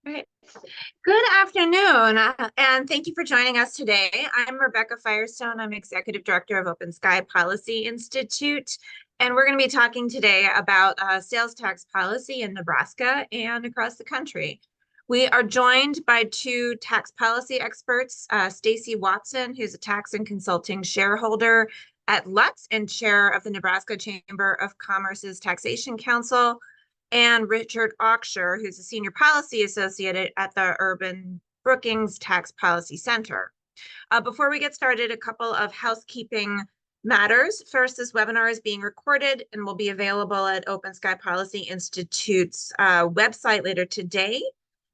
Right. Good afternoon, and thank you for joining us today. I'm Rebecca Firestone. I'm Executive Director of OpenSky Policy Institute, and we're going to be talking today about sales tax policy in Nebraska and across the country. We are joined by two tax policy experts, Stacy Watson, who's a tax and consulting shareholder at Lutz and chair of the Nebraska Chamber of Commerce's Taxation Council, and Richard Auksher, who's a senior policy associate at the Urban-Brookings Tax Policy Center. Before we get started, a couple of housekeeping matters. First, this webinar is being recorded and will be available at OpenSky Policy Institute's website later today.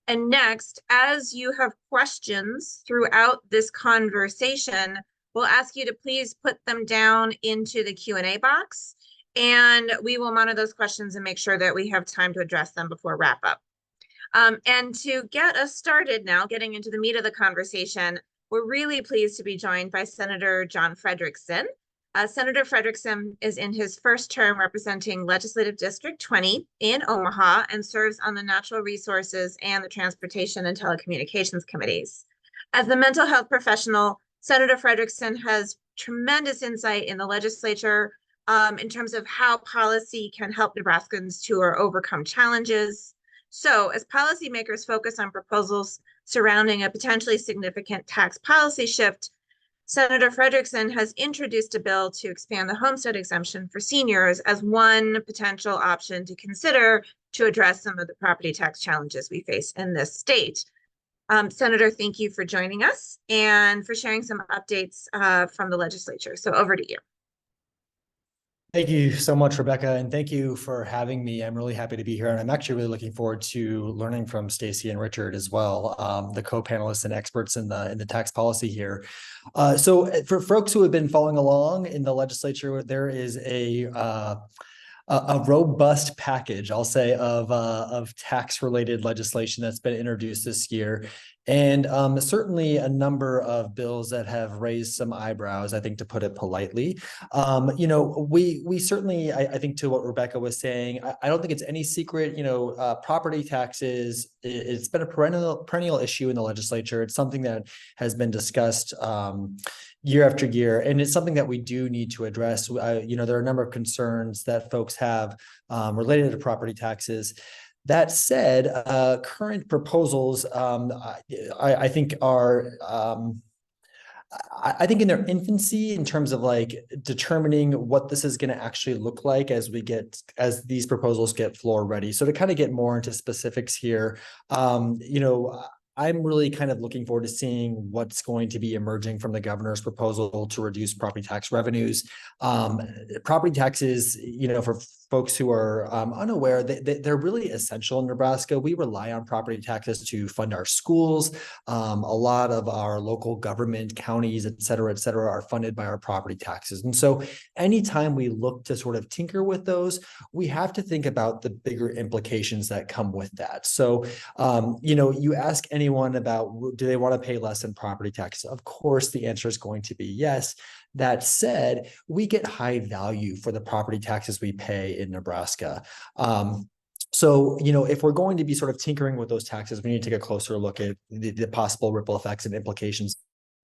And next, as you have questions throughout this conversation, we'll ask you to please put them down into the Q&A box, and we will monitor those questions and make sure that we have time to address them before wrap up. And to get us started now, getting into the meat of the conversation, we're really pleased to be joined by Senator John Frederickson. Senator Frederickson is in his first term representing Legislative District 20 in Omaha and serves on the Natural Resources and the Transportation and Telecommunications Committees. As the mental health professional, Senator Frederickson has tremendous insight in the legislature in terms of how policy can help Nebraskans to overcome challenges. So as policymakers focus on proposals surrounding a potentially significant tax policy shift, Senator Frederickson has introduced a bill to expand the homestead exemption for seniors as one potential option to consider to address some of the property tax challenges we face in this state. Senator, thank you for joining us and for sharing some updates from the legislature. So over to you. Thank you so much, Rebecca, and thank you for having me. I'm really happy to be here, and I'm actually really looking forward to learning from Stacy and Richard as well, the co-panelists and experts in the tax policy here. So for folks who have been following along in the legislature, there is a robust package, I'll say, of tax-related legislation that's been introduced this year, and certainly a number of bills that have raised some eyebrows, I think, to put it politely. We certainly, I think, to what Rebecca was saying, I don't think it's any secret. Property taxes, it's been a perennial issue in the legislature. It's something that has been discussed year after year, and it's something that we do need to address. There are a number of concerns that folks have related to property taxes. That said, current proposals, I think, are I think in their infancy in terms of like determining what this is going to actually look like as these proposals get floor ready. So to kind of get more into specifics here, I'm really kind of looking forward to seeing what's going to be emerging from the governor's proposal to reduce property tax revenues. Property taxes, for folks who are unaware, they're really essential in Nebraska. We rely on property taxes to fund our schools. A lot of our local government, counties, et cetera, are funded by our property taxes. And so anytime we look to sort of tinker with those, we have to think about the bigger implications that come with that. So, you ask anyone about, do they want to pay less in property taxes? Of course, the answer is going to be yes. That said, we get high value for the property taxes we pay in Nebraska. So, if we're going to be sort of tinkering with those taxes, we need to take a closer look at the possible ripple effects and implications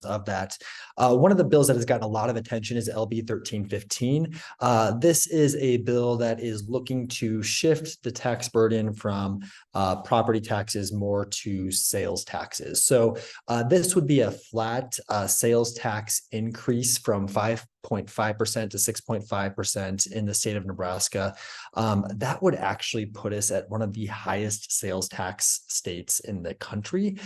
of that. One of the bills that has gotten a lot of attention is LB 1315. This is a bill that is looking to shift the tax burden from property taxes more to sales taxes. So this would be a flat sales tax increase from 5.5% to 6.5% in the state of Nebraska. That would actually put us at one of the highest sales tax states in the country.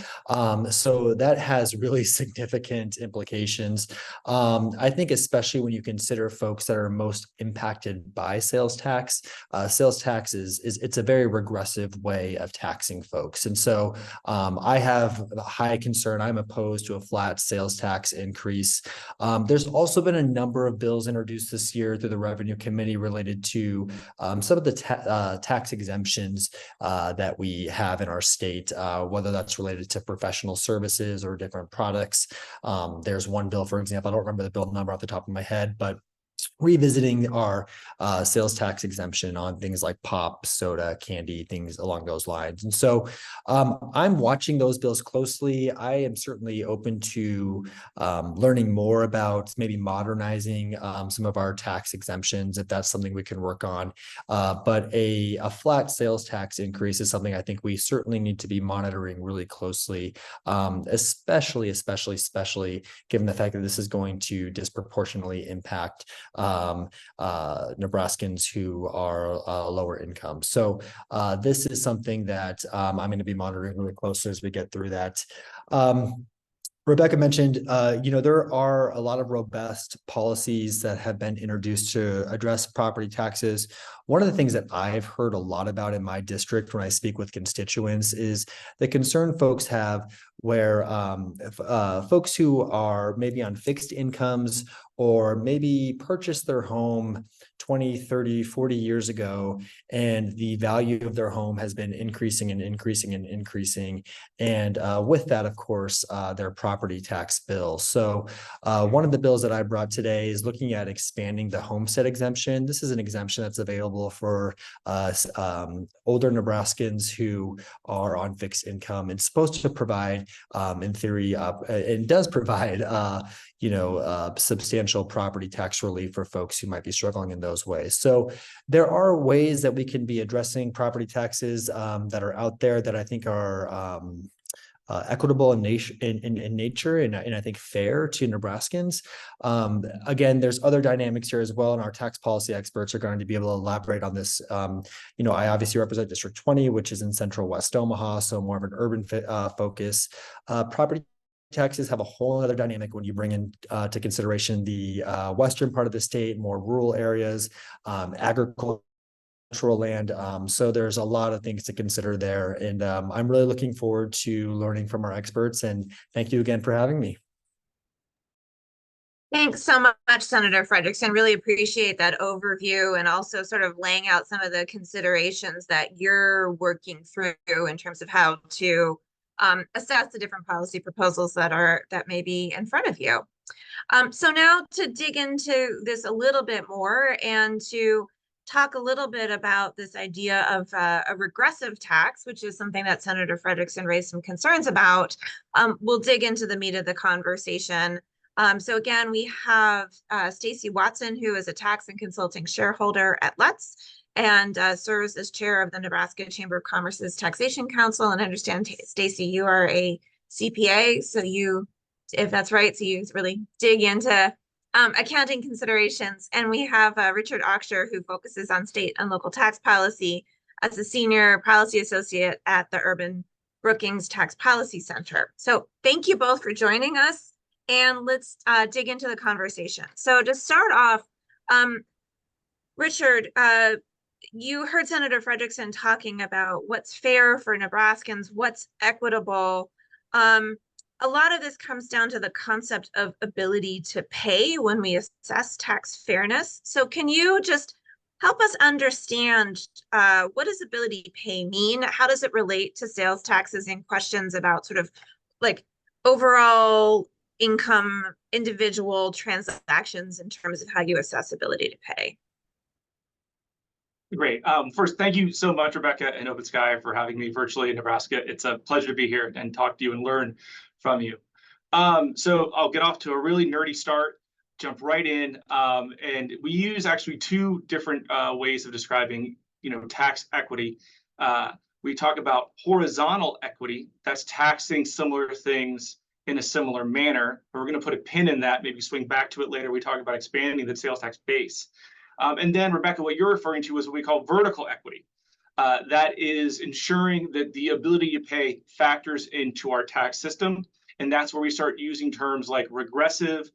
So that has really significant implications. I think especially when you consider folks that are most impacted by sales tax. Sales tax it's a very regressive way of taxing folks. And so I have a high concern. I'm opposed to a flat sales tax increase. There's also been a number of bills introduced this year through the Revenue Committee related to some of the tax exemptions that we have in our state, whether that's related to professional services or different products. There's one bill, for example, I don't remember the bill number off the top of my head, but revisiting our sales tax exemption on things like pop, soda, candy, things along those lines. And so I'm watching those bills closely. I am certainly open to learning more about maybe modernizing some of our tax exemptions, if that's something we can work on. But a flat sales tax increase is something I think we certainly need to be monitoring really closely, especially given the fact that this is going to disproportionately impact Nebraskans who are lower income. So this is something that I'm going to be monitoring really closely as we get through that. Rebecca mentioned, there are a lot of robust policies that have been introduced to address property taxes. One of the things that I've heard a lot about in my district when I speak with constituents is the concern folks have where folks who are maybe on fixed incomes or maybe purchased their home 20, 30, 40 years ago, and the value of their home has been increasing and increasing and increasing. And with that, of course, their property tax bill. So one of the bills that I brought today is looking at expanding the homestead exemption. This is an exemption that's available for older Nebraskans who are on fixed income and supposed to provide, in theory, and does provide, substantial property tax relief for folks who might be struggling in those ways. So there are ways that we can be addressing property taxes that are out there that I think are equitable in nature and I think fair to Nebraskans. Again, there's other dynamics here as well, and our tax policy experts are going to be able to elaborate on this. I obviously represent District 20, which is in central West Omaha, so more of an urban focus. Property taxes have a whole other dynamic when you bring in to consideration the western part of the state, more rural areas, agricultural land. So there's a lot of things to consider there. And I'm really looking forward to learning from our experts. And thank you again for having me. Thanks so much, Senator Frederickson. Really appreciate that overview and also sort of laying out some of the considerations that you're working through in terms of how to assess the different policy proposals that may be in front of you. So now to dig into this a little bit more and to talk a little bit about this idea of a regressive tax, which is something that Senator Frederickson raised some concerns about. We'll dig into the meat of the conversation. So again, we have Stacy Watson, who is a tax and consulting shareholder at Let's and serves as chair of the Nebraska Chamber of Commerce's Taxation Council. And I understand, Stacy, you are a CPA, so if that's right, so you really dig into accounting considerations. And we have Richard Oxher, who focuses on state and local tax policy as a senior policy associate at the Urban-Brookings Tax Policy Center. So thank you both for joining us, and let's dig into the conversation. So to start off, Richard, you heard Senator Frederickson talking about what's fair for Nebraskans, what's equitable. A lot of this comes down to the concept of ability to pay when we assess tax fairness. So can you just help us understand what does ability to pay mean? How does it relate to sales taxes and questions about sort of like overall income, individual transactions in terms of how you assess ability to pay? Great. First, thank you so much, Rebecca and OpenSky, for having me virtually in Nebraska. It's a pleasure to be here and talk to you and learn from you. So I'll get off to a really nerdy start, jump right in. And we use actually two different ways of describing, tax equity. We talk about horizontal equity. That's taxing similar things in a similar manner. But we're going to put a pin in that, maybe swing back to it later. We talk about expanding the sales tax base. And then, Rebecca, what you're referring to is what we call vertical equity. That is ensuring that the ability to pay factors into our tax system. And that's where we start using terms like regressive,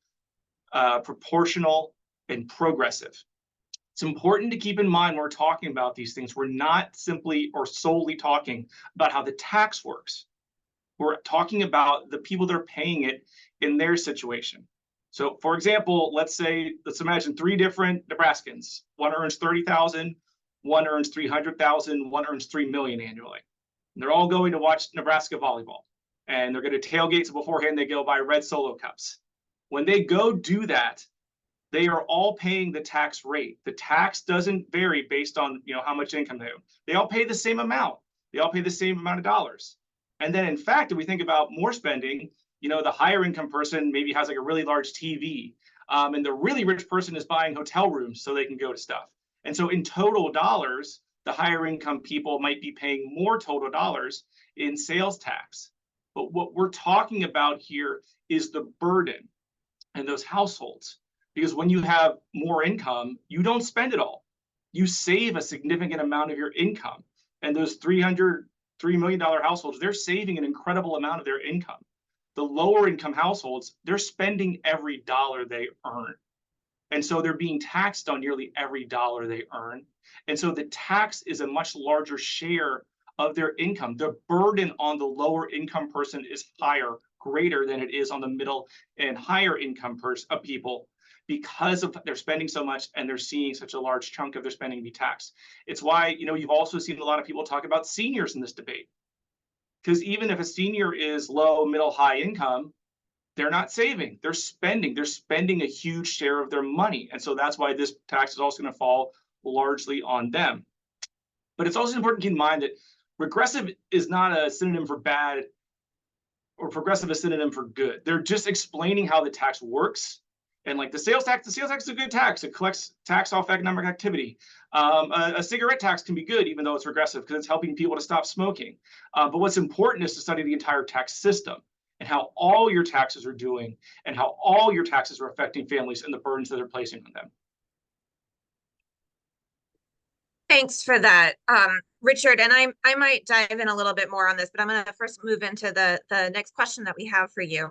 proportional, and progressive. It's important to keep in mind when we're talking about these things, we're not simply or solely talking about how the tax works. We're talking about the people that are paying it in their situation. So, for example, let's imagine three different Nebraskans. One earns $30,000, one earns $300,000, one earns $3 million annually. And they're all going to watch Nebraska volleyball, and they're going to tailgate. So beforehand, they go buy red Solo cups. When they go do that, they are all paying the tax rate. The tax doesn't vary based on, how much income they have. They all pay the same amount. They all pay the same amount of dollars. And then in fact, if we think about more spending, the higher income person maybe has like a really large TV, and the really rich person is buying hotel rooms so they can go to stuff. And so in total dollars, the higher income people might be paying more total dollars in sales tax. But what we're talking about here is the burden in those households. Because when you have more income, you don't spend it all. You save a significant amount of your income. And those $3 million households, they're saving an incredible amount of their income. The lower income households, they're spending every dollar they earn. And so they're being taxed on nearly every dollar they earn. And so the tax is a much larger share of their income. The burden on the lower income person is greater than it is on the middle and higher income people, because of they're spending so much and they're seeing such a large chunk of their spending be taxed. It's why, you've also seen a lot of people talk about seniors in this debate. Because even if a senior is low, middle, high income, they're not saving, they're spending. They're spending a huge share of their money. And so that's why this tax is also going to fall largely on them. But it's also important to keep in mind that regressive is not a synonym for bad, or progressive a synonym for good. They're just explaining how the tax works. And like the sales tax is a good tax. It collects tax off economic activity. A cigarette tax can be good, even though it's regressive, because it's helping people to stop smoking. But what's important is to study the entire tax system and how all your taxes are doing and how all your taxes are affecting families and the burdens that they're placing on them. Thanks for that, Richard. And I might dive in a little bit more on this, but I'm going to first move into the next question that we have for you.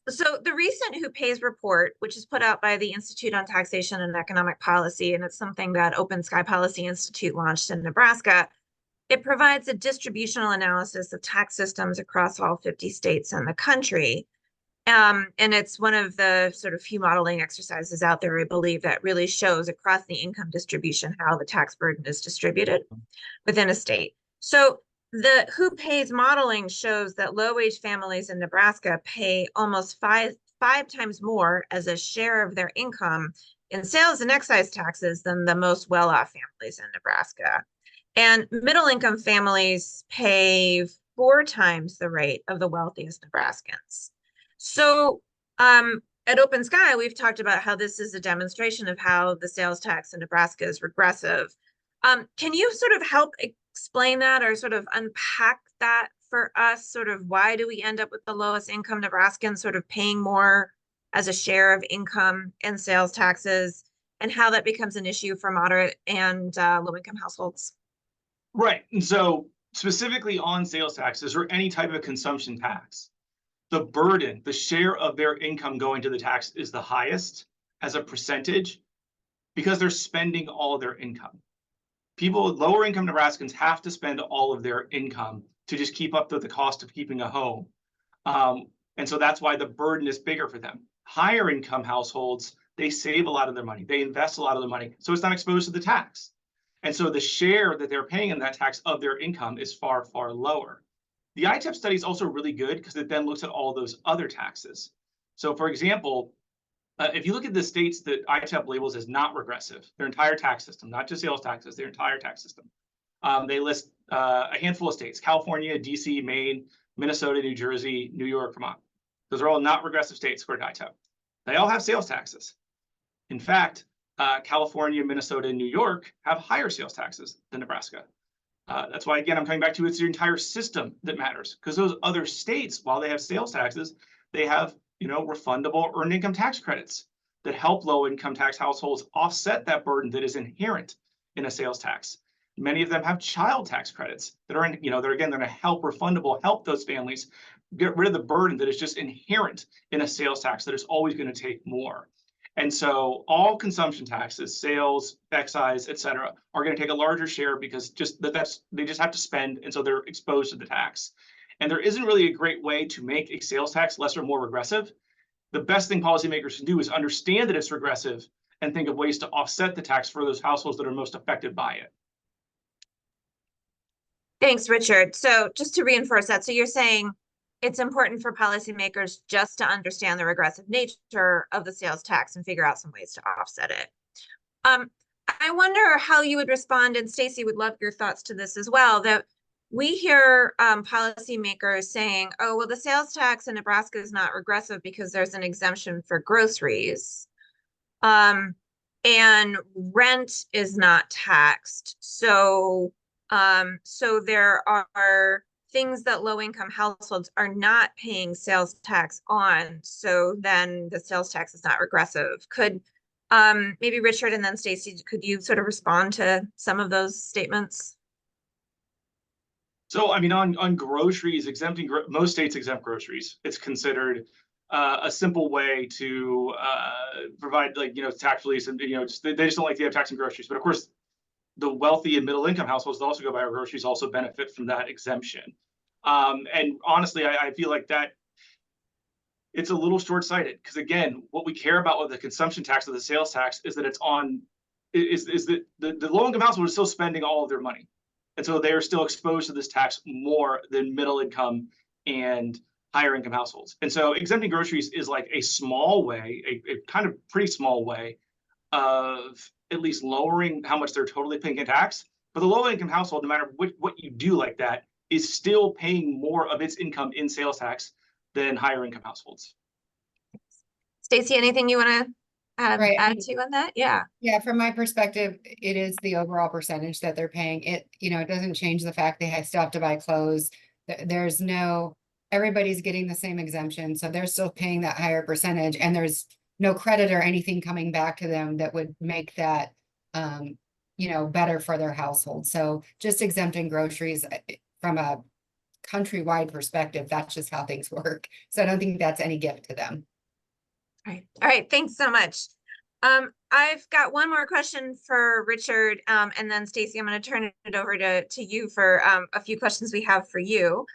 So the recent Who Pays report, which is put out by the Institute on Taxation and Economic Policy, and it's something that OpenSky Policy Institute launched in Nebraska, it provides a distributional analysis of tax systems across all 50 states in the country. And it's one of the sort of few modeling exercises out there, I believe, that really shows across the income distribution how the tax burden is distributed within a state. So the Who Pays modeling shows that low-wage families in Nebraska pay almost five times more as a share of their income in sales and excise taxes than the most well-off families in Nebraska. And middle-income families pay 4 times the rate of the wealthiest Nebraskans. So at OpenSky, we've talked about how this is a demonstration of how the sales tax in Nebraska is regressive. Can you sort of help explain that, or sort of unpack that for us? Sort of why do we end up with the lowest income Nebraskans sort of paying more as a share of income in sales taxes, and how that becomes an issue for moderate and low income households? Right. And so specifically on sales taxes or any type of consumption tax, the burden, the share of their income going to the tax is the highest as a percentage because they're spending all of their income. People, lower income Nebraskans have to spend all of their income to just keep up with the cost of keeping a home. And so that's why the burden is bigger for them. Higher income households, they save a lot of their money. They invest a lot of their money. So it's not exposed to the tax. And so the share that they're paying in that tax of their income is far, far lower. The ITEP study is also really good because it then looks at all those other taxes. So for example, if you look at the states that ITEP labels as not regressive, their entire tax system, not just sales taxes, their entire tax system, they list a handful of states: California, DC, Maine, Minnesota, New Jersey, New York, Vermont. Those are all not regressive states according to ITEP. They all have sales taxes. In fact, California, Minnesota, and New York have higher sales taxes than Nebraska. That's why, again, I'm coming back to it's the entire system that matters, because those other states, while they have sales taxes, they have, refundable earned income tax credits that help low income tax households offset that burden that is inherent in a sales tax. Many of them have child tax credits that are, they're going to help help those families get rid of the burden that is just inherent in a sales tax that is always going to take more. And so all consumption taxes, sales, excise, et cetera, are going to take a larger share because they just have to spend, and so they're exposed to the tax. And there isn't really a great way to make a sales tax less or more regressive. The best thing policymakers can do is understand that it's regressive and think of ways to offset the tax for those households that are most affected by it. Thanks, Richard. So just to reinforce that, so you're saying it's important for policymakers just to understand the regressive nature of the sales tax and figure out some ways to offset it. I wonder how you would respond, and Stacy would love your thoughts to this as well, that we hear policymakers saying, oh, well, the sales tax in Nebraska is not regressive because there's an exemption for groceries. And rent is not taxed. So, so there are things that low-income households are not paying sales tax on. So then the sales tax is not regressive. Could maybe Richard and then Stacy, could you sort of respond to some of those statements? So, I mean, on groceries, most states exempt groceries. It's considered a simple way to provide, like, tax relief, and they just don't like to have tax on groceries. But of course, the wealthy and middle income households that also go buy groceries also benefit from that exemption. And honestly, I feel like that it's a little short-sighted, because again, what we care about with the consumption tax or the sales tax is that that the low-income household is still spending all of their money. And so they are still exposed to this tax more than middle income and higher income households. And so exempting groceries is like a small way, a kind of pretty small way of at least lowering how much they're totally paying in tax. But the low income household, no matter what you do like that, is still paying more of its income in sales tax than higher income households. Stacy, anything you want to Right. add to on that? Yeah. Yeah, from my perspective, it is the overall percentage that they're paying. It doesn't change the fact they still have to buy clothes. Everybody's getting the same exemption, so they're still paying that higher percentage, and there's no credit or anything coming back to them that would make that, better for their household. So just exempting groceries from a countrywide perspective, that's just how things work. So I don't think that's any gift to them. All right. Thanks so much. I've got one more question for Richard, and then Stacy, I'm going to turn it over to you for a few questions we have for you.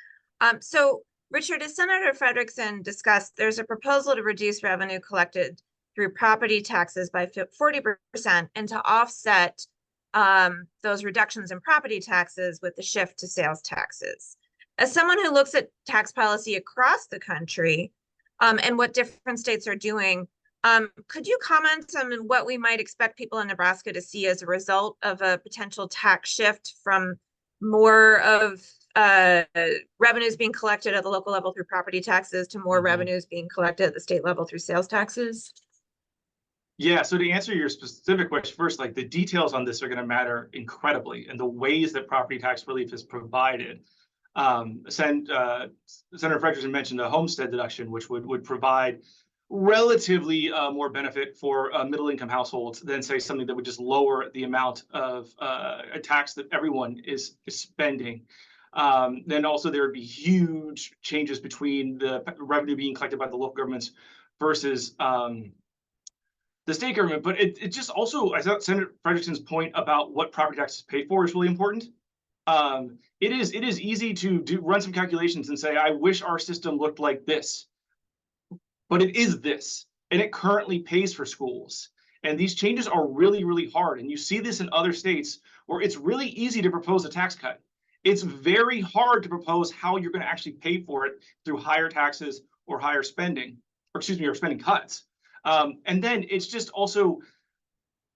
So Richard, as Senator Frederickson discussed, there's a proposal to reduce revenue collected through property taxes by 40% and to offset those reductions in property taxes with the shift to sales taxes. As someone who looks at tax policy across the country and what different states are doing, could you comment on what we might expect people in Nebraska to see as a result of a potential tax shift from more of revenues being collected at the local level through property taxes to more revenues being collected at the state level through sales taxes? Yeah, so to answer your specific question first, like the details on this are going to matter incredibly, and the ways that property tax relief is provided. Senator Frederickson mentioned a homestead deduction, which would provide relatively more benefit for middle-income households than, say, something that would just lower the amount of a tax that everyone is spending. Then also there would be huge changes between the revenue being collected by the local governments versus the state government. But it just also, I thought Senator Frederickson's point about what property taxes paid for is really important. It is easy to run some calculations and say, I wish our system looked like this, but it is this, and it currently pays for schools. And these changes are really, really hard. And you see this in other states where it's really easy to propose a tax cut. It's very hard to propose how you're going to actually pay for it through higher taxes or higher spending, or spending cuts. And then it's just also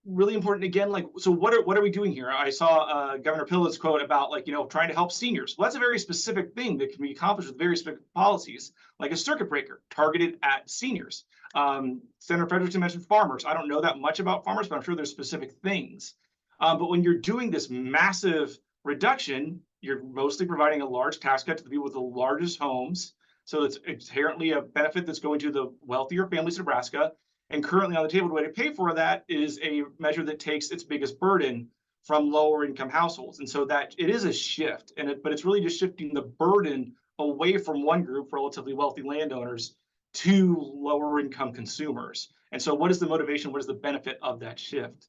really important, again, like, so what are we doing here? I saw Governor Pillett's quote about, like, trying to help seniors. Well, that's a very specific thing that can be accomplished with very specific policies, like a circuit breaker targeted at seniors. Senator Frederickson mentioned farmers. I don't know that much about farmers, but I'm sure there's specific things. But when you're doing this massive reduction, you're mostly providing a large tax cut to the people with the largest homes. So it's inherently a benefit that's going to the wealthier families in Nebraska. And currently on the table, the way to pay for that is a measure that takes its biggest burden from lower income households. And so that it is a shift, but it's really just shifting the burden away from one group, relatively wealthy landowners, to lower income consumers. And so what is the motivation? What is the benefit of that shift?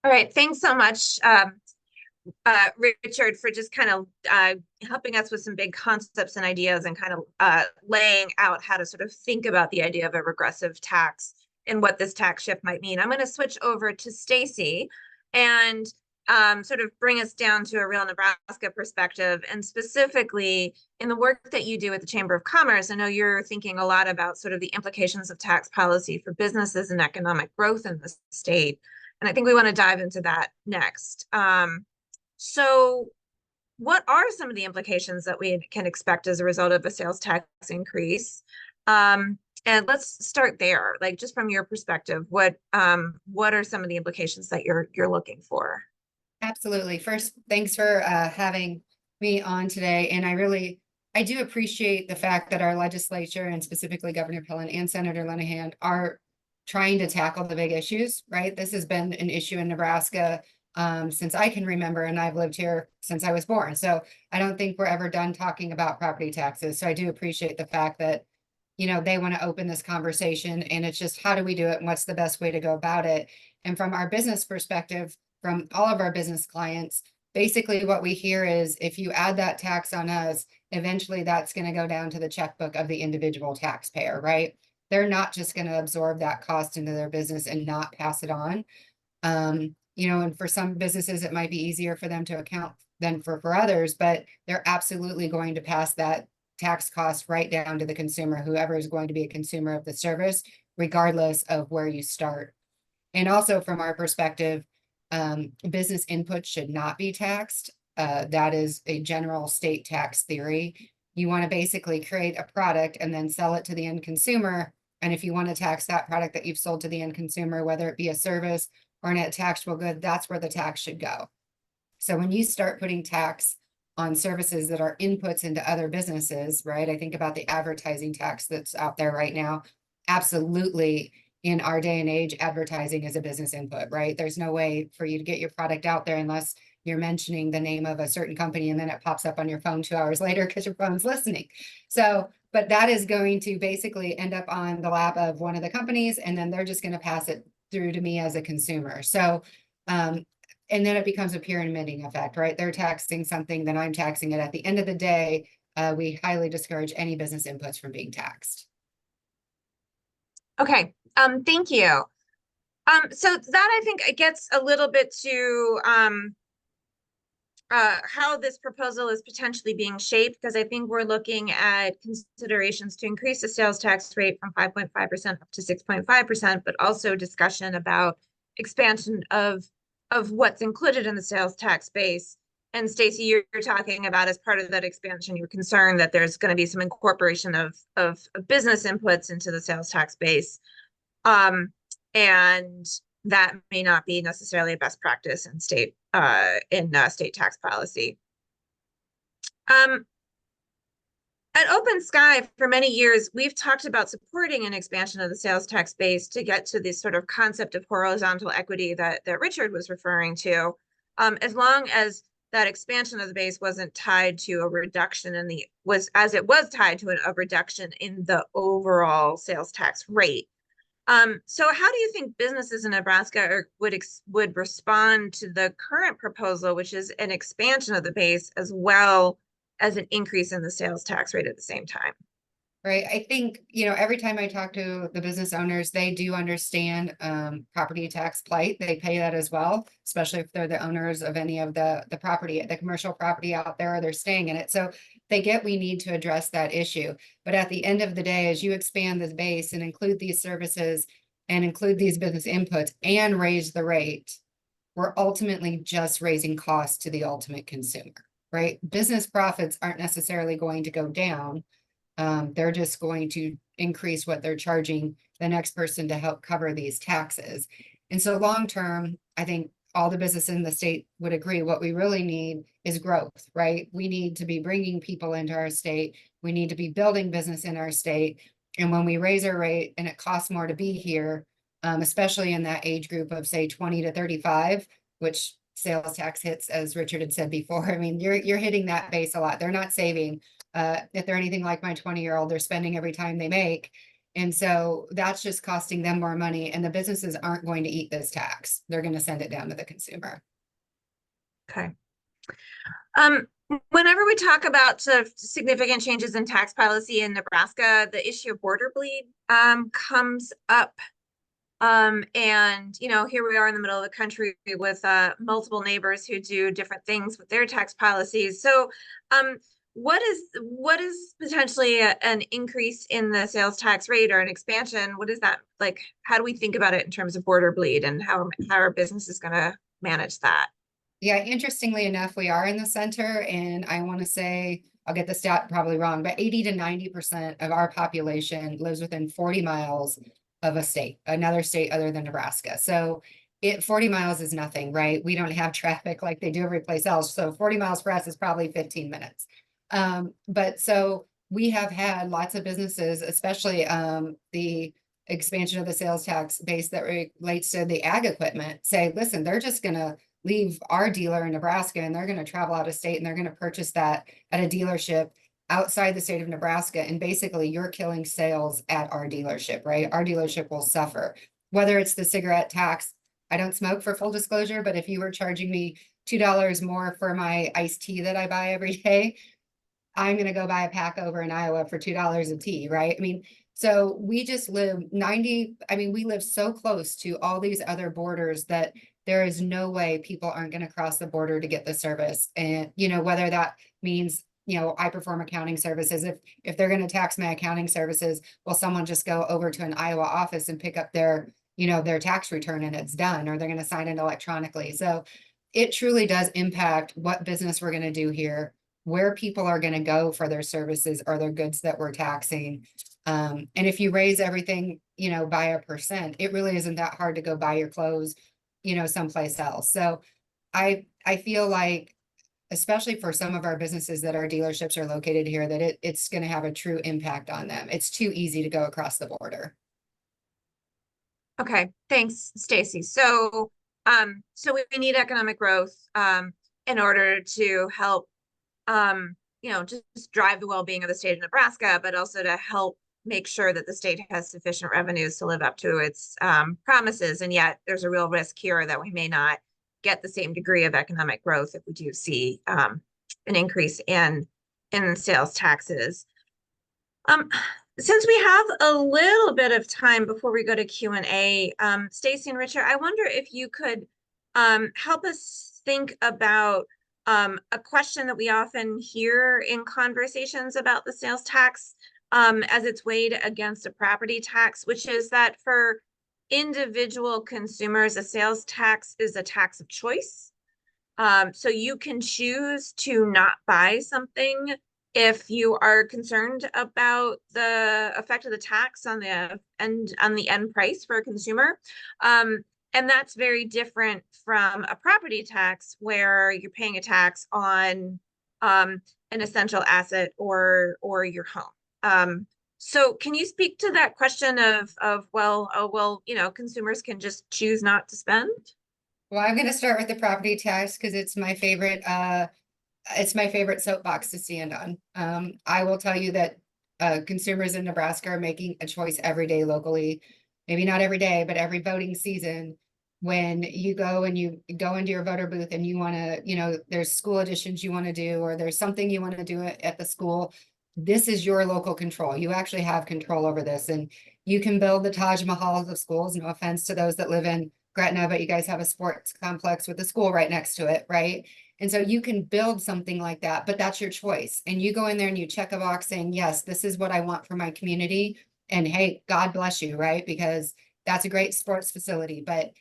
All right, thanks so much, Richard, for just kind of helping us with some big concepts and ideas and kind of laying out how to sort of think about the idea of a regressive tax and what this tax shift might mean. I'm going to switch over to Stacy, and sort of bring us down to a real Nebraska perspective, and specifically in the work that you do at the Chamber of Commerce. I know you're thinking a lot about sort of the implications of tax policy for businesses and economic growth in the state. And I think we want to dive into that next. So what are some of the implications that we can expect as a result of a sales tax increase? And let's start there, like just from your perspective, what are some of the implications that you're looking for? Absolutely. First, thanks for having me on today. And I do appreciate the fact that our legislature, and specifically Governor Pillen and Senator Linehan, are trying to tackle the big issues, right? This has been an issue in Nebraska since I can remember, and I've lived here since I was born. So I don't think we're ever done talking about property taxes. So I do appreciate the fact that, they want to open this conversation, and it's just, how do we do it and what's the best way to go about it? And from our business perspective, from all of our business clients, basically what we hear is, if you add that tax on us, eventually that's going to go down to the checkbook of the individual taxpayer, right? They're not just going to absorb that cost into their business and not pass it on. And for some businesses, it might be easier for them to account than for others, but they're absolutely going to pass that tax cost right down to the consumer, whoever is going to be a consumer of the service, regardless of where you start. And also from our perspective, business input should not be taxed. That is a general state tax theory. You want to basically create a product and then sell it to the end consumer. And if you want to tax that product that you've sold to the end consumer, whether it be a service or a taxable good, that's where the tax should go. So when you start putting tax on services that are inputs into other businesses, right? I think about the advertising tax that's out there right now. Absolutely. In our day and age, advertising is a business input, right? There's no way for you to get your product out there unless you're mentioning the name of a certain company, and then it pops up on your phone 2 hours later because your phone's listening. So, but that is going to basically end up on the lap of one of the companies, and then they're just going to pass it through to me as a consumer. So, and then it becomes a pyramiding effect, right? They're taxing something, then I'm taxing it. At the end of the day, we highly discourage any business inputs from being taxed. Okay. Thank you. So that, I think, it gets a little bit to how this proposal is potentially being shaped, because I think we're looking at considerations to increase the sales tax rate from 5.5% up to 6.5%, but also discussion about expansion of what's included in the sales tax base. And Stacey, you're talking about, as part of that expansion, you're concerned that there's going to be some incorporation of business inputs into the sales tax base. And that may not be necessarily a best practice in state tax policy. At OpenSky, for many years, we've talked about supporting an expansion of the sales tax base to get to this sort of concept of horizontal equity that Richard was referring to, as long as that expansion of the base wasn't tied to a reduction in the tied to a reduction in the overall sales tax rate. So how do you think businesses in Nebraska would respond to the current proposal, which is an expansion of the base as well as an increase in the sales tax rate at the same time? Right. I think, every time I talk to the business owners, they do understand property tax plight. They pay that as well, especially if they're the owners of any of the property, the commercial property out there, or they're staying in it. So they get, we need to address that issue. But at the end of the day, as you expand the base and include these services and include these business inputs and raise the rate, we're ultimately just raising costs to the ultimate consumer, right? Business profits aren't necessarily going to go down. They're just going to increase what they're charging the next person to help cover these taxes. And so long term, I think all the businesses in the state would agree what we really need is growth, right? We need to be bringing people into our state. We need to be building business in our state. And when we raise our rate and it costs more to be here, especially in that age group of, say, 20 to 35, which sales tax hits, as Richard had said before. I mean, you're hitting that base a lot. They're not saving. If they're anything like my 20-year-old, they're spending every time they make. And so that's just costing them more money, and the businesses aren't going to eat this tax. They're going to send it down to the consumer. Okay. Whenever we talk about significant changes in tax policy in Nebraska, the issue of border bleed comes up And, here we are in the middle of the country with multiple neighbors who do different things with their tax policies. So, what is potentially an increase in the sales tax rate or an expansion? What is that like? How do we think about it in terms of border bleed, and how our business is going to manage that? Yeah, interestingly enough, we are in the center, and I want to say, I'll get the stat probably wrong, but 80 to 90% of our population lives within 40 miles of another state other than Nebraska. So 40 miles is nothing, right? We don't have traffic like they do every place else. So 40 miles for us is probably 15 minutes. But so we have had lots of businesses, especially the expansion of the sales tax base that relates to the ag equipment, say, listen, they're just going to leave our dealer in Nebraska and they're going to travel out of state and they're going to purchase that at a dealership outside the state of Nebraska. And basically you're killing sales at our dealership, right? Our dealership will suffer, whether it's the cigarette tax. I don't smoke, for full disclosure, but if you were charging me $2 more for my iced tea that I buy every day, I'm going to go buy a pack over in Iowa for $2 a tea, right? I mean, so we just live we live so close to all these other borders that there is no way people aren't going to cross the border to get the service. And, whether that means, I perform accounting services. If they're going to tax my accounting services, will someone just go over to an Iowa office and pick up their tax return and it's done, or they're going to sign it electronically. So it truly does impact what business we're going to do here, where people are going to go for their services or their goods that we're taxing. And if you raise everything, by 1%, it really isn't that hard to go buy your clothes, someplace else. So I feel like, especially for some of our businesses that our dealerships are located here, that it's going to have a true impact on them. It's too easy to go across the border. Okay, thanks, Stacy. So, so we need economic growth, in order to help, just drive the well-being of the state of Nebraska, but also to help make sure that the state has sufficient revenues to live up to its promises. And yet there's a real risk here that we may not get the same degree of economic growth if we do see an increase in sales taxes. Since we have a little bit of time before we go to Q&A, Stacy and Richard, I wonder if you could help us think about a question that we often hear in conversations about the sales tax as it's weighed against a property tax, which is that for individual consumers, a sales tax is a tax of choice. So you can choose to not buy something if you are concerned about the effect of the tax on the end price for a consumer. And that's very different from a property tax where you're paying a tax on an essential asset or your home. So can you speak to that question of consumers can just choose not to spend? Well, I'm going to start with the property tax because it's my favorite soapbox to stand on. I will tell you that consumers in Nebraska are making a choice every day locally, maybe not every day, but every voting season. When you go into your voter booth and you want to, there's school additions you want to do, or there's something you want to do at the school, this is your local control. You actually have control over this, and you can build the Taj Mahal of schools. No offense to those that live in Gretna, but you guys have a sports complex with a school right next to it, right? And so you can build something like that, but that's your choice. And you go in there and you check a box saying, yes, this is what I want for my community. And hey, God bless you, right? Because that's a great sports facility, but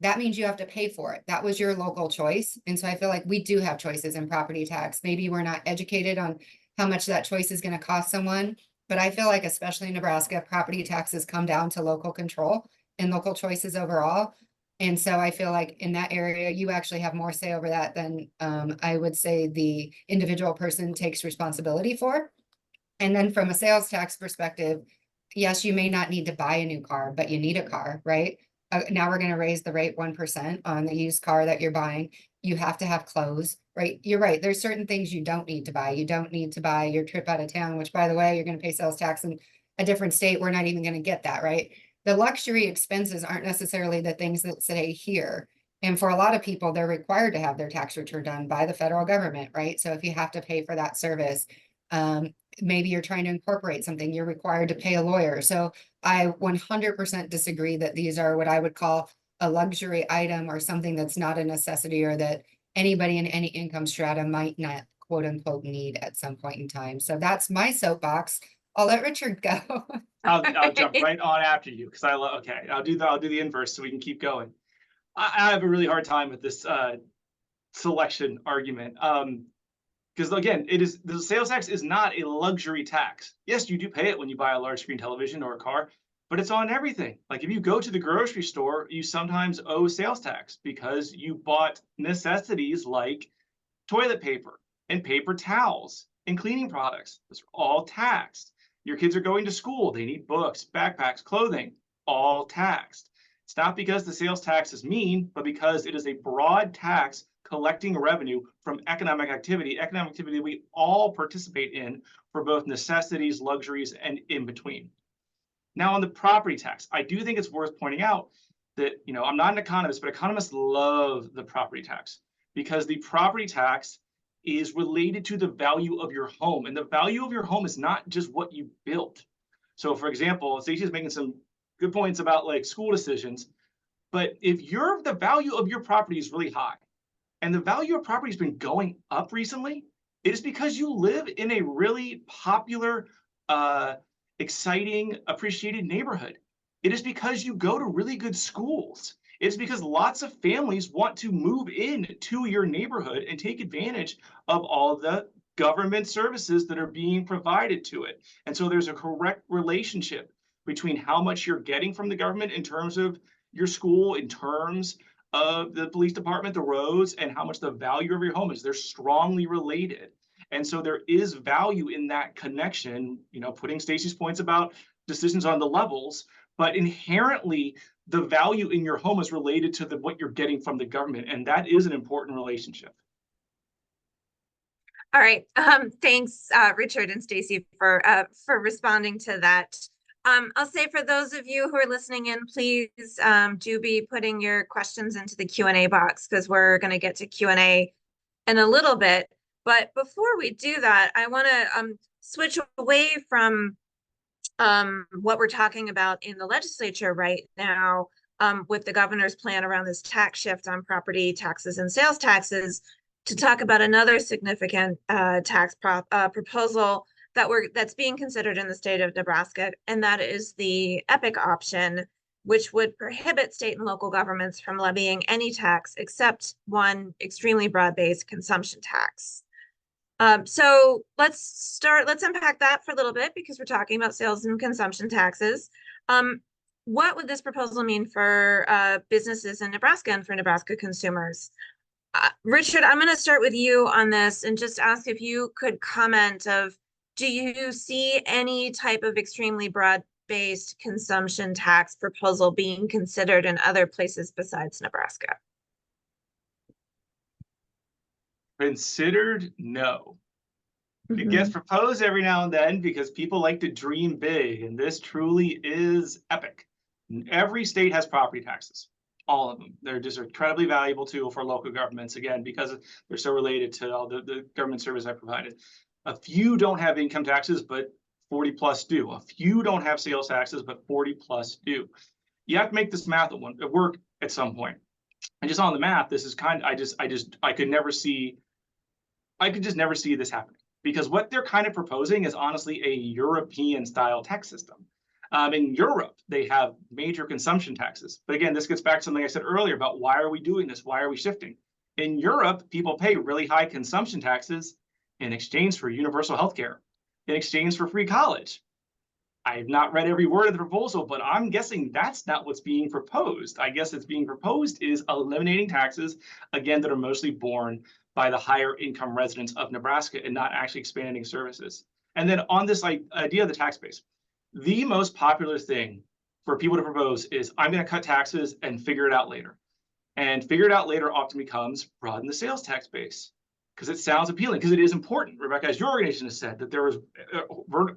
that means you have to pay for it. That was your local choice. And so I feel like we do have choices in property tax. Maybe we're not educated on how much that choice is going to cost someone, but I feel like, especially in Nebraska, property taxes come down to local control and local choices overall. And so I feel like in that area, you actually have more say over that than I would say the individual person takes responsibility for. And then from a sales tax perspective, yes, you may not need to buy a new car, but you need a car, right? Now we're going to raise the rate 1% on the used car that you're buying. You have to have clothes, right? You're right. There's certain things you don't need to buy. You don't need to buy your trip out of town, which, by the way, you're going to pay sales tax in a different state. We're not even going to get that, right? The luxury expenses aren't necessarily the things that say here. And for a lot of people, they're required to have their tax return done by the federal government, right? So if you have to pay for that service, maybe you're trying to incorporate something, you're required to pay a lawyer. So I 100% disagree that these are what I would call a luxury item or something that's not a necessity, or that anybody in any income strata might not quote unquote need at some point in time. So that's my soapbox. I'll let Richard go. I'll jump right on after you because I love. Okay, I'll do the inverse so we can keep going. I have a really hard time with this selection argument. Because again, the sales tax is not a luxury tax. Yes, you do pay it when you buy a large screen television or a car, but it's on everything. Like if you go to the grocery store, you sometimes owe sales tax because you bought necessities like toilet paper and paper towels and cleaning products. Those are all taxed. Your kids are going to school. They need books, backpacks, clothing, all taxed. It's not because the sales tax is mean, but because it is a broad tax collecting revenue from economic activity we all participate in for both necessities, luxuries, and in between. Now on the property tax, I do think it's worth pointing out that, I'm not an economist, but economists love the property tax because the property tax is related to the value of your home. And the value of your home is not just what you built. So for example, Stacey is making some good points about like school decisions, but if the value of your property is really high, and the value of property has been going up recently, it is because you live in a really popular, exciting, appreciated neighborhood. It is because you go to really good schools. It's because lots of families want to move in to your neighborhood and take advantage of all the government services that are being provided to it. And so there's a correct relationship between how much you're getting from the government in terms of your school, in terms of the police department, the roads, and how much the value of your home is. They're strongly related. And so there is value in that connection, putting Stacey's points about decisions on the levels, but inherently the value in your home is related to what you're getting from the government. And that is an important relationship. All right. Thanks, Richard and Stacey, for responding to that. I'll say for those of you who are listening in, please do be putting your questions into the Q&A box because we're going to get to Q&A in a little bit. But before we do that, I want to switch away from what we're talking about in the legislature right now with the governor's plan around this tax shift on property taxes and sales taxes to talk about another significant tax proposal that's being considered in the state of Nebraska, and that is the EPIC option, which would prohibit state and local governments from levying any tax except one extremely broad-based consumption tax. So let's unpack that for a little bit because we're talking about sales and consumption taxes. What would this proposal mean for businesses in Nebraska and for Nebraska consumers? Richard, I'm going to start with you on this and just ask if you could comment of, do you see any type of extremely broad-based consumption tax proposal being considered in other places besides Nebraska? Considered, no. It gets proposed every now and then because people like to dream big, and this truly is epic. Every state has property taxes, all of them. They're just an incredibly valuable tool for local governments, again, because they're so related to all the government service I provided. A few don't have income taxes, but 40 plus do. A few don't have sales taxes, but 40 plus do. You have to make this math work at some point. And just on the math, this is I could just never see this happening, because what they're kind of proposing is honestly a European style tax system. In Europe, they have major consumption taxes. But again, this gets back to something I said earlier about why are we doing this? Why are we shifting? In Europe, people pay really high consumption taxes in exchange for universal health care, in exchange for free college. I have not read every word of the proposal, but I'm guessing that's not what's being proposed. I guess it's being proposed is eliminating taxes, again, that are mostly borne by the higher income residents of Nebraska and not actually expanding services. And then on this idea of the tax base, the most popular thing for people to propose is I'm going to cut taxes and figure it out later. And figure it out later often becomes broaden the sales tax base because it sounds appealing, because it is important. Rebecca, as your organization has said, that there is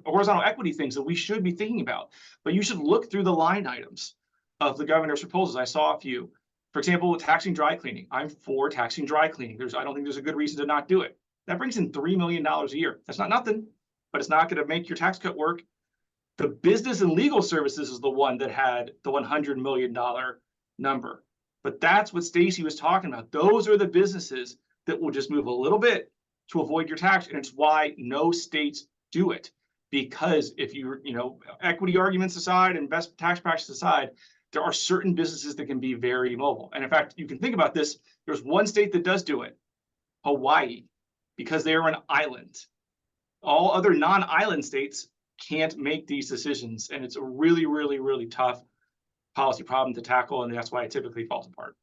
horizontal equity things that we should be thinking about. But you should look through the line items of the governor's proposals. I saw a few. For example, taxing dry cleaning. I'm for taxing dry cleaning. I don't think there's a good reason to not do it. That brings in $3 million a year. That's not nothing. but it's not going to make your tax cut work. The business and legal services is the one that had the $100 million number. But that's what Stacy was talking about. Those are the businesses that will just move a little bit to avoid your tax. And it's why no states do it. Because if equity arguments aside and best tax practices aside, there are certain businesses that can be very mobile. And in fact, you can think about this. There's one state that does do it, Hawaii, because they are an island. All other non-island states can't make these decisions. And it's a really, really, really tough policy problem to tackle. And that's why it typically falls apart.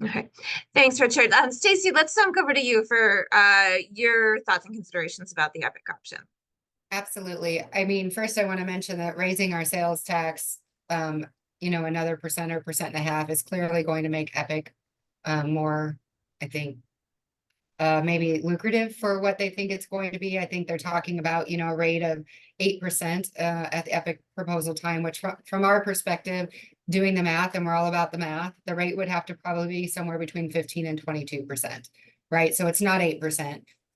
Okay, thanks, Richard. Stacy, let's go over to you for your thoughts and considerations about the EPIC option. Absolutely. I mean, first I want to mention that raising our sales tax, another 1% or 1.5% is clearly going to make EPIC more, I think, maybe lucrative for what they think it's going to be. I think they're talking about, a rate of 8% at the EPIC proposal time, which from our perspective, doing the math, and we're all about the math, the rate would have to probably be somewhere between 15 and 22%, right? So it's not 8,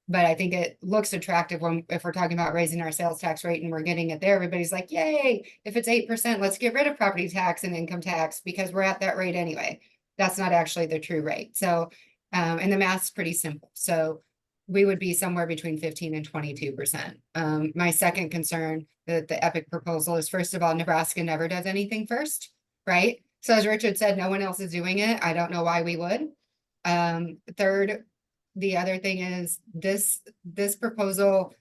but I think it looks attractive if we're talking about raising our sales tax rate and we're getting it there. Everybody's like, yay, if it's 8%, let's get rid of property tax and income tax because we're at that rate anyway. That's not actually the true rate. So, and the math's pretty simple. So we would be somewhere between 15 and 22%. My second concern that the EPIC proposal is, first of all, Nebraska never does anything first, right? So as Richard said, no one else is doing it. I don't know why we would. Third, the other thing is this proposal,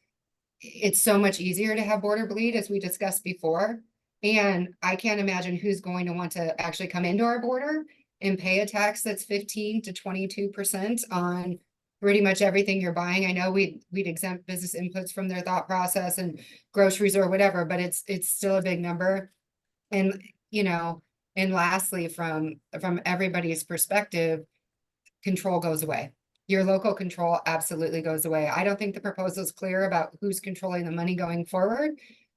it's so much easier to have border bleed, as we discussed before. And I can't imagine who's going to want to actually come into our border and pay a tax that's 15 to 22% on pretty much everything you're buying. I know we'd exempt business inputs from their thought process and groceries or whatever, but it's still a big number. And, and lastly, from everybody's perspective, control goes away. Your local control absolutely goes away. I don't think the proposal is clear about who's controlling the money going forward,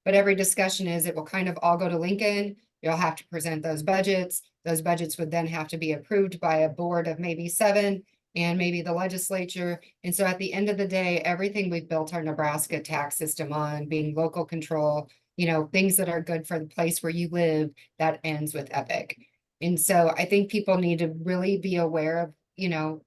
but every discussion is it will kind of all go to Lincoln. You'll have to present those budgets. Those budgets would then have to be approved by a board of maybe 7 and maybe the legislature. And so at the end of the day, everything we've built our Nebraska tax system on, being local control, things that are good for the place where you live, that ends with EPIC. And so I think people need to really be aware of,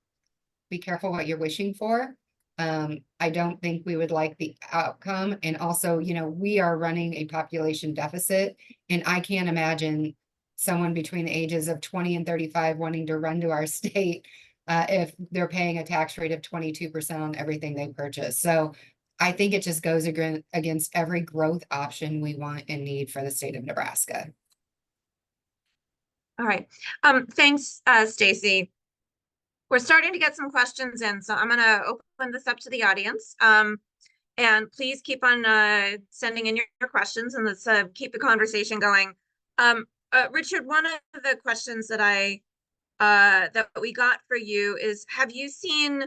be careful what you're wishing for. I don't think we would like the outcome. And also, we are running a population deficit, and I can't imagine someone between the ages of 20 and 35 wanting to run to our state if they're paying a tax rate of 22% on everything they purchase. So I think it just goes against every growth option we want and need for the state of Nebraska. All right. Thanks, Stacy. We're starting to get some questions in, so I'm going to open this up to the audience. And please keep on sending in your questions, and let's keep the conversation going. Richard, one of the questions that that we got for you is, have you seen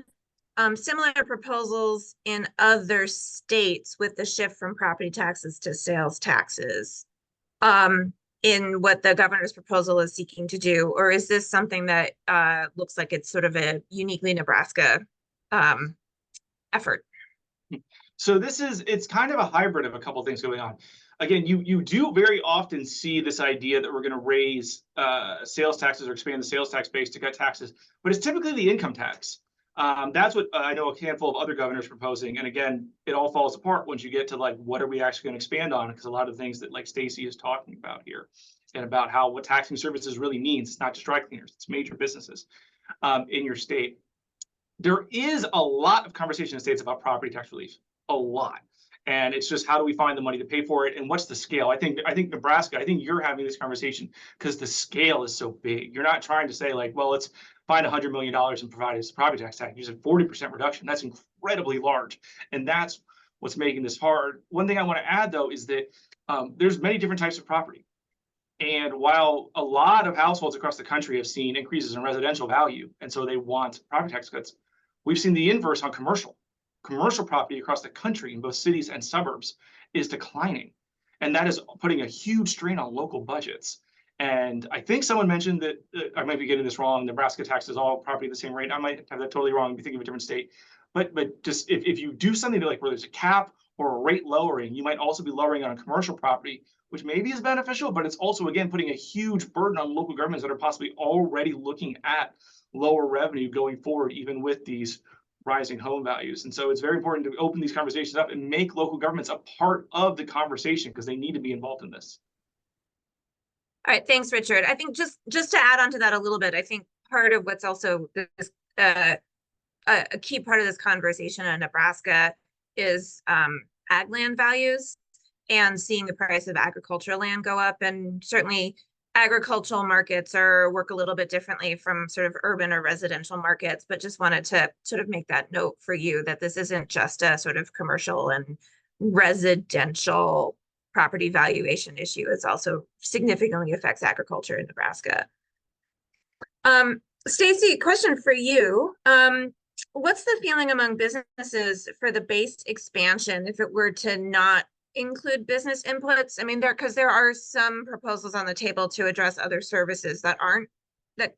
similar proposals in other states with the shift from property taxes to sales taxes in what the governor's proposal is seeking to do? Or is this something that looks like it's sort of a uniquely Nebraska effort? So it's kind of a hybrid of a couple of things going on. Again, you do very often see this idea that we're going to raise sales taxes or expand the sales tax base to cut taxes, but it's typically the income tax. That's what I know a handful of other governors proposing. And again, it all falls apart once you get to what are we actually going to expand on? Because a lot of things that Stacy is talking about here and about what taxing services really means. It's not just dry cleaners, it's major businesses in your state. There is a lot of conversation in states about property tax relief, a lot. And it's just, how do we find the money to pay for it? And what's the scale? I think Nebraska, I think you're having this conversation because the scale is so big. You're not trying to say well, let's find $100 million and provide a property tax tax. Use a 40% reduction. That's incredibly large. And that's what's making this hard. One thing I want to add, though, is that there's many different types of property. And while a lot of households across the country have seen increases in residential value, and so they want property tax cuts, we've seen the inverse on commercial. Commercial property across the country in both cities and suburbs is declining. And that is putting a huge strain on local budgets. And I think someone mentioned that, I might be getting this wrong, Nebraska taxes all property at the same rate. I might have that totally wrong, be thinking of a different state. But just if you do something like where there's a cap or a rate lowering, you might also be lowering on a commercial property, which maybe is beneficial, but it's also, again, putting a huge burden on local governments that are possibly already looking at lower revenue going forward, even with these rising home values. And so it's very important to open these conversations up and make local governments a part of the conversation, because they need to be involved in this. All right, thanks, Richard. I think just to add on to that a little bit, I think part of what's also this, a key part of this conversation in Nebraska is ag land values and seeing the price of agricultural land go up. And certainly agricultural markets work a little bit differently from sort of urban or residential markets, but just wanted to sort of make that note for you that this isn't just a sort of commercial and residential property valuation issue. It's also significantly affects agriculture in Nebraska. Stacy, question for you. What's the feeling among businesses for the base expansion if it were to not include business inputs? I mean, because there are some proposals on the table to address other services that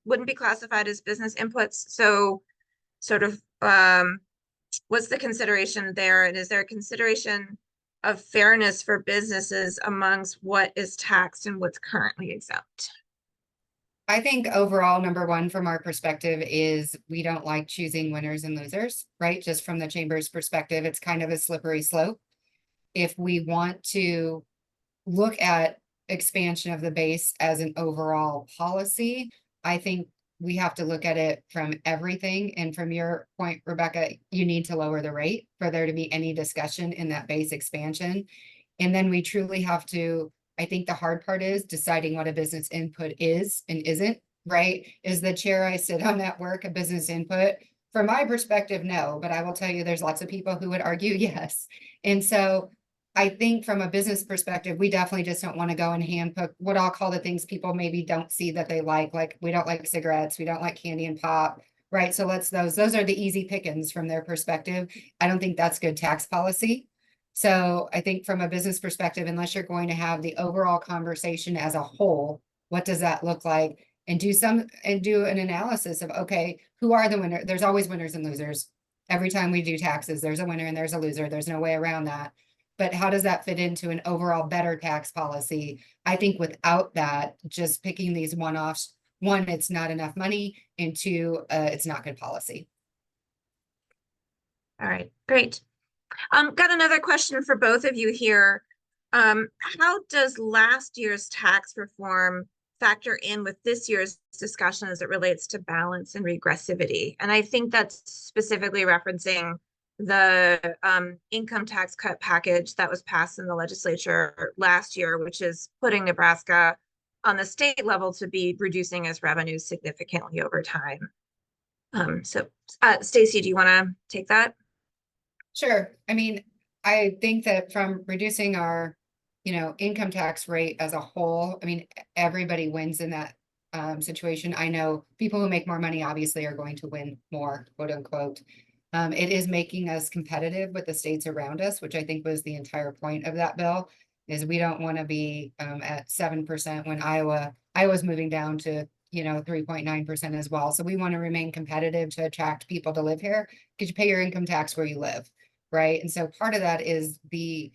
wouldn't be classified as business inputs. So sort of what's the consideration there? And is there a consideration of fairness for businesses amongst what is taxed and what's currently exempt? I think overall, number one, from our perspective, is we don't like choosing winners and losers, right? Just from the chamber's perspective, it's kind of a slippery slope. If we want to look at expansion of the base as an overall policy, I think we have to look at it from everything. And from your point, Rebecca, you need to lower the rate for there to be any discussion in that base expansion. And then we truly have to, I think the hard part is deciding what a business input is and isn't, right? Is the chair I sit on at work a business input? From my perspective, no, but I will tell you there's lots of people who would argue yes. And so I think from a business perspective, we definitely just don't want to go and handpick what I'll call the things people maybe don't see that they like we don't like cigarettes, we don't like candy and pop, right? So those are the easy pickings from their perspective. I don't think that's good tax policy. So I think from a business perspective, unless you're going to have the overall conversation as a whole, what does that look like? And do an analysis of, okay, who are the winners? There's always winners and losers. Every time we do taxes, there's a winner and there's a loser. There's no way around that. But how does that fit into an overall better tax policy? I think without that, just picking these one-offs, one, it's not enough money, and two, it's not good policy. All right, great. Got another question for both of you here. How does last year's tax reform factor in with this year's discussion as it relates to balance and regressivity? And I think that's specifically referencing the income tax cut package that was passed in the legislature last year, which is putting Nebraska on the state level to be reducing its revenues significantly over time. Stacy, do you want to take that? Sure. I mean, I think that from reducing our, income tax rate as a whole, I mean, everybody wins in that situation. I know people who make more money obviously are going to win more, quote unquote. It is making us competitive with the states around us, which I think was the entire point of that bill, is we don't want to be at 7% when Iowa's moving down to 3.9% as well. So we want to remain competitive to attract people to live here, because you pay your income tax where you live, right? And so part of that is the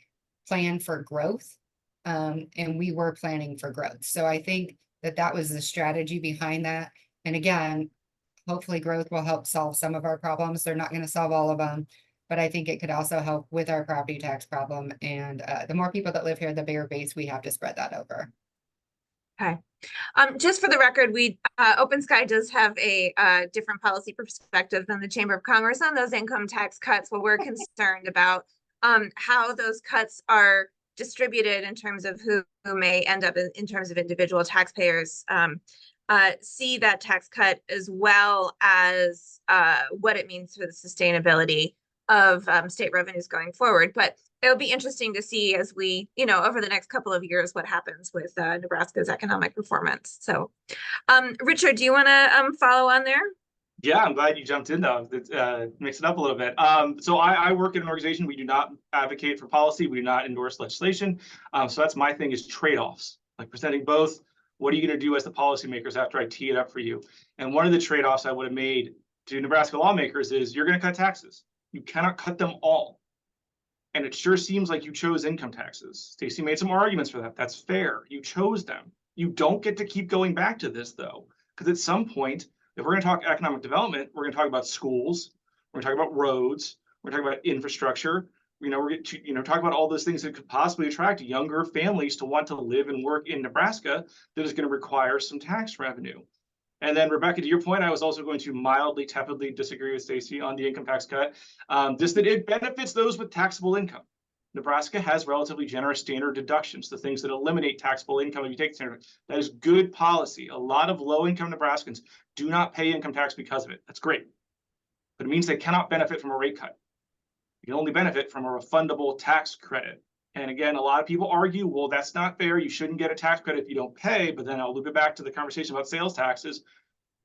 plan for growth, and we were planning for growth. So I think that was the strategy behind that. And again, hopefully growth will help solve some of our problems. They're not going to solve all of them, but I think it could also help with our property tax problem. And the more people that live here, the bigger base we have to spread that over. Okay. Just for the record, OpenSky does have a different policy perspective than the Chamber of Commerce on those income tax cuts. Well, we're concerned about how those cuts are distributed in terms of who may end up in terms of individual taxpayers. See that tax cut as well as what it means for the sustainability of state revenues going forward. But it'll be interesting to see as we, over the next couple of years, what happens with Nebraska's economic performance. So, Richard, do you want to follow on there? Yeah, I'm glad you jumped in though. Mix it up a little bit. So I work in an organization. We do not advocate for policy. We do not endorse legislation. So that's my thing, is trade-offs, like presenting both What are you going to do as the policymakers after I tee it up for you? And one of the trade-offs I would have made to Nebraska lawmakers is you're going to cut taxes. You cannot cut them all. And it sure seems like you chose income taxes. Stacey made some arguments for that. That's fair. You chose them. You don't get to keep going back to this, though, because at some point, if we're going to talk economic development, we're going to talk about schools, we're going to talk about roads, we're going to talk about infrastructure. We're going to talk about all those things that could possibly attract younger families to want to live and work in Nebraska that is going to require some tax revenue. And then, Rebecca, to your point, I was also going to mildly, tepidly disagree with Stacey on the income tax cut, just that it benefits those with taxable income. Nebraska has relatively generous standard deductions, the things that eliminate taxable income if you take standard. That is good policy. A lot of low-income Nebraskans do not pay income tax because of it. That's great. But it means they cannot benefit from a rate cut. You can only benefit from a refundable tax credit. And again, a lot of people argue, well, that's not fair. You shouldn't get a tax credit if you don't pay. But then I'll loop it back to the conversation about sales taxes.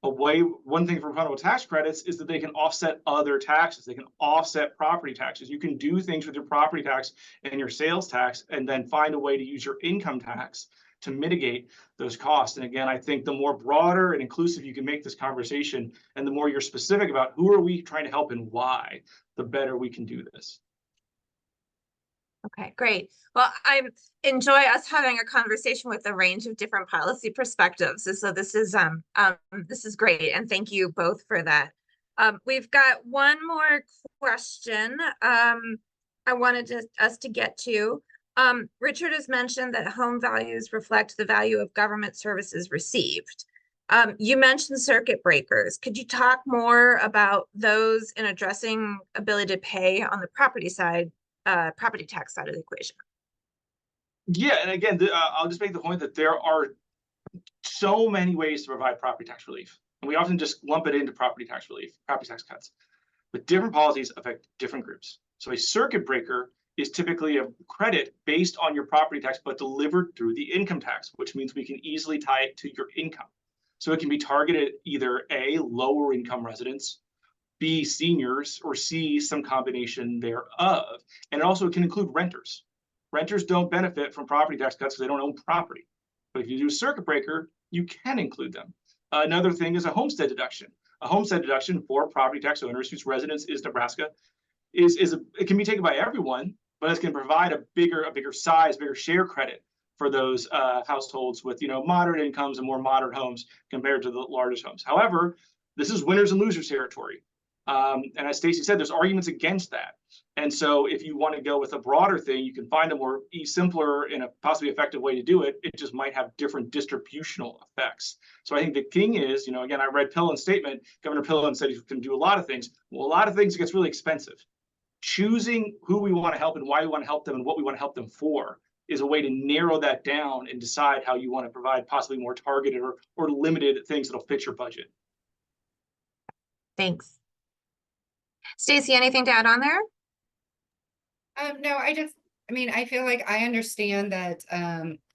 One thing for refundable tax credits is that they can offset other taxes. They can offset property taxes. You can do things with your property tax and your sales tax and then find a way to use your income tax to mitigate those costs. And again, I think the more broader and inclusive you can make this conversation and the more you're specific about who are we trying to help and why, the better we can do this. Okay, great. Well, I enjoy us having a conversation with a range of different policy perspectives. And so this is great. And thank you both for that. We've got one more question I wanted us to get to. Richard has mentioned that home values reflect the value of government services received. You mentioned circuit breakers. Could you talk more about those in addressing ability to pay on the property side? Property tax side of the equation. Yeah, and again, I'll just make the point that there are so many ways to provide property tax relief, and we often just lump it into property tax relief, property tax cuts. But different policies affect different groups. So a circuit breaker is typically a credit based on your property tax, but delivered through the income tax, which means we can easily tie it to your income. So it can be targeted either A, lower income residents, B, seniors, or C, some combination thereof. And also it can include renters. Renters don't benefit from property tax cuts because they don't own property. But if you do a circuit breaker, you can include them. Another thing is a homestead deduction. A homestead deduction for property tax owners whose residence is Nebraska it can be taken by everyone, but it's going to provide a bigger size, bigger share credit for those households with moderate incomes and more moderate homes compared to the largest homes. However, this is winners and losers territory. And as Stacey said, there's arguments against that. And so if you want to go with a broader thing, you can find a more simpler and a possibly effective way to do it. It just might have different distributional effects. So I think the thing is, again, I read Pillen's statement. Governor Pillen said he can do a lot of things. Well, a lot of things gets really expensive. Choosing who we want to help and why we want to help them and what we want to help them for is a way to narrow that down and decide how you want to provide possibly more targeted or limited things that'll fit your budget. Thanks. Stacey, anything to add on there? No, I feel like I understand that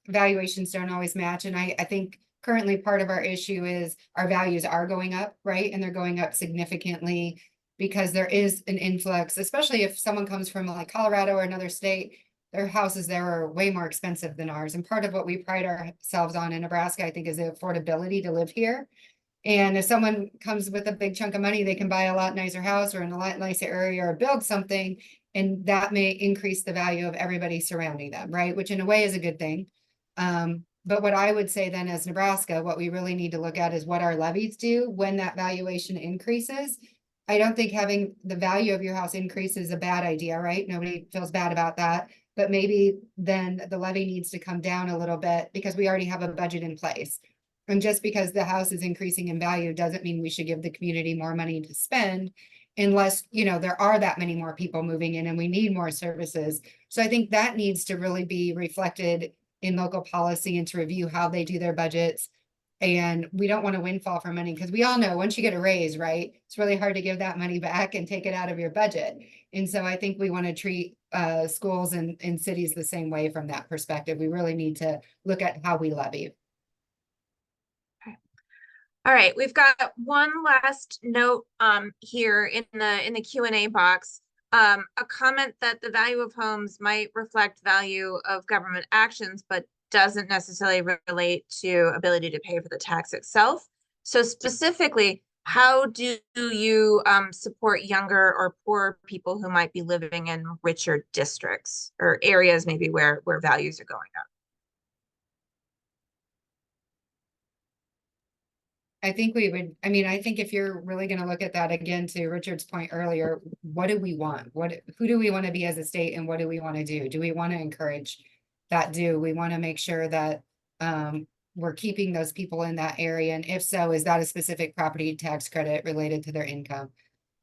valuations don't always match. And I think currently part of our issue is our values are going up, right? And they're going up significantly because there is an influx, especially if someone comes from like Colorado or another state, their houses there are way more expensive than ours. And part of what we pride ourselves on in Nebraska, I think, is the affordability to live here. And if someone comes with a big chunk of money, they can buy a lot nicer house or in a lot nicer area or build something. And that may increase the value of everybody surrounding them, right? Which in a way is a good thing. But what I would say then as Nebraska, what we really need to look at is what our levies do when that valuation increases. I don't think having the value of your house increase is a bad idea, right? Nobody feels bad about that. But maybe then the levy needs to come down a little bit because we already have a budget in place. And just because the house is increasing in value doesn't mean we should give the community more money to spend unless, there are that many more people moving in and we need more services. So I think that needs to really be reflected in local policy and to review how they do their budgets. And we don't want to windfall for money because we all know once you get a raise, right, it's really hard to give that money back and take it out of your budget. And so I think we want to treat schools and cities the same way from that perspective. We really need to look at how we levy. All right, we've got one last note here in the Q&A box. A comment that the value of homes might reflect value of government actions, but doesn't necessarily relate to ability to pay for the tax itself. So specifically, how do you support younger or poor people who might be living in richer districts or areas maybe where values are going up? I think we would, I mean, I think if you're really gonna look at that again, to Richard's point earlier, what do we want? Who do we want to be as a state, and what do we want to do? Do we want to encourage that? Do we want to make sure that we're keeping those people in that area? And if so, is that a specific property tax credit related to their income?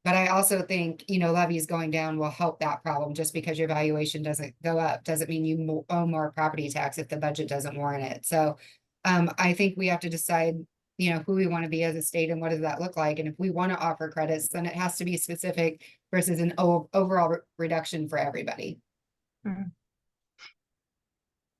But I also think, you know, levies going down will help that problem. Just because your valuation doesn't go up doesn't mean you owe more property tax if the budget doesn't warrant it. So I think we have to decide, you know, who we want to be as a state and what does that look like. And if we want to offer credits, then it has to be specific versus an overall reduction for everybody. Mhm.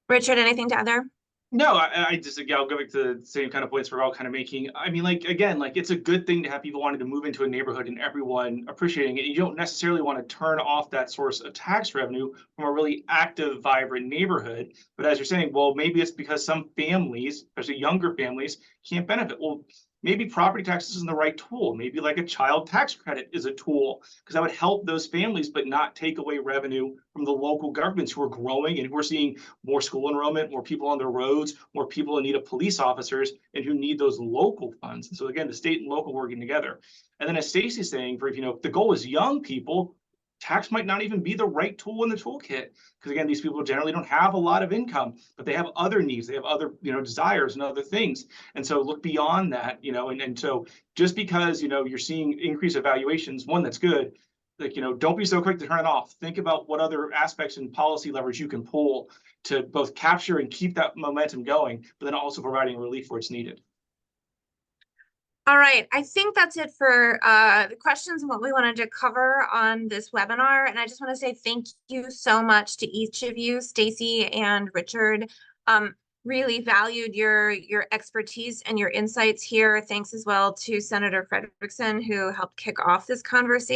Richard, anything to add there? No, I just, again, I'll go back to the same kind of points we're all kind of making. I mean, like, again, like, it's a good thing to have people wanting to move into a neighborhood and everyone appreciating it. You don't necessarily want to turn off that source of tax revenue from a really active, vibrant neighborhood. But as you're saying, well, maybe it's because some families, especially younger families, can't benefit. Well, maybe property tax isn't the right tool. Maybe like a child tax credit is a tool, because that would help those families, but not take away revenue from the local governments who are growing and who are seeing more school enrollment, more people on the roads, more people in need of police officers, and who need those local funds. And so again, the state and local working together. And then as Stacy's saying, for, you know, if the goal is young people, tax might not even be the right tool in the toolkit, because again, these people generally don't have a lot of income, but they have other needs, they have other, you know, desires and other things. And so look beyond that, you know, and so just because, you know, you're seeing increased evaluations, one, that's good. Like, you know, don't be so quick to turn it off. Think about what other aspects and policy leverage you can pull to both capture and keep that momentum going, but then also providing relief where it's needed. All right, I think that's it for the questions and what we wanted to cover on this webinar. And I just want to say thank you so much to each of you, Stacy and Richard. Really valued your expertise and your insights here. Thanks as well to Senator Frederickson, who helped kick off this conversation.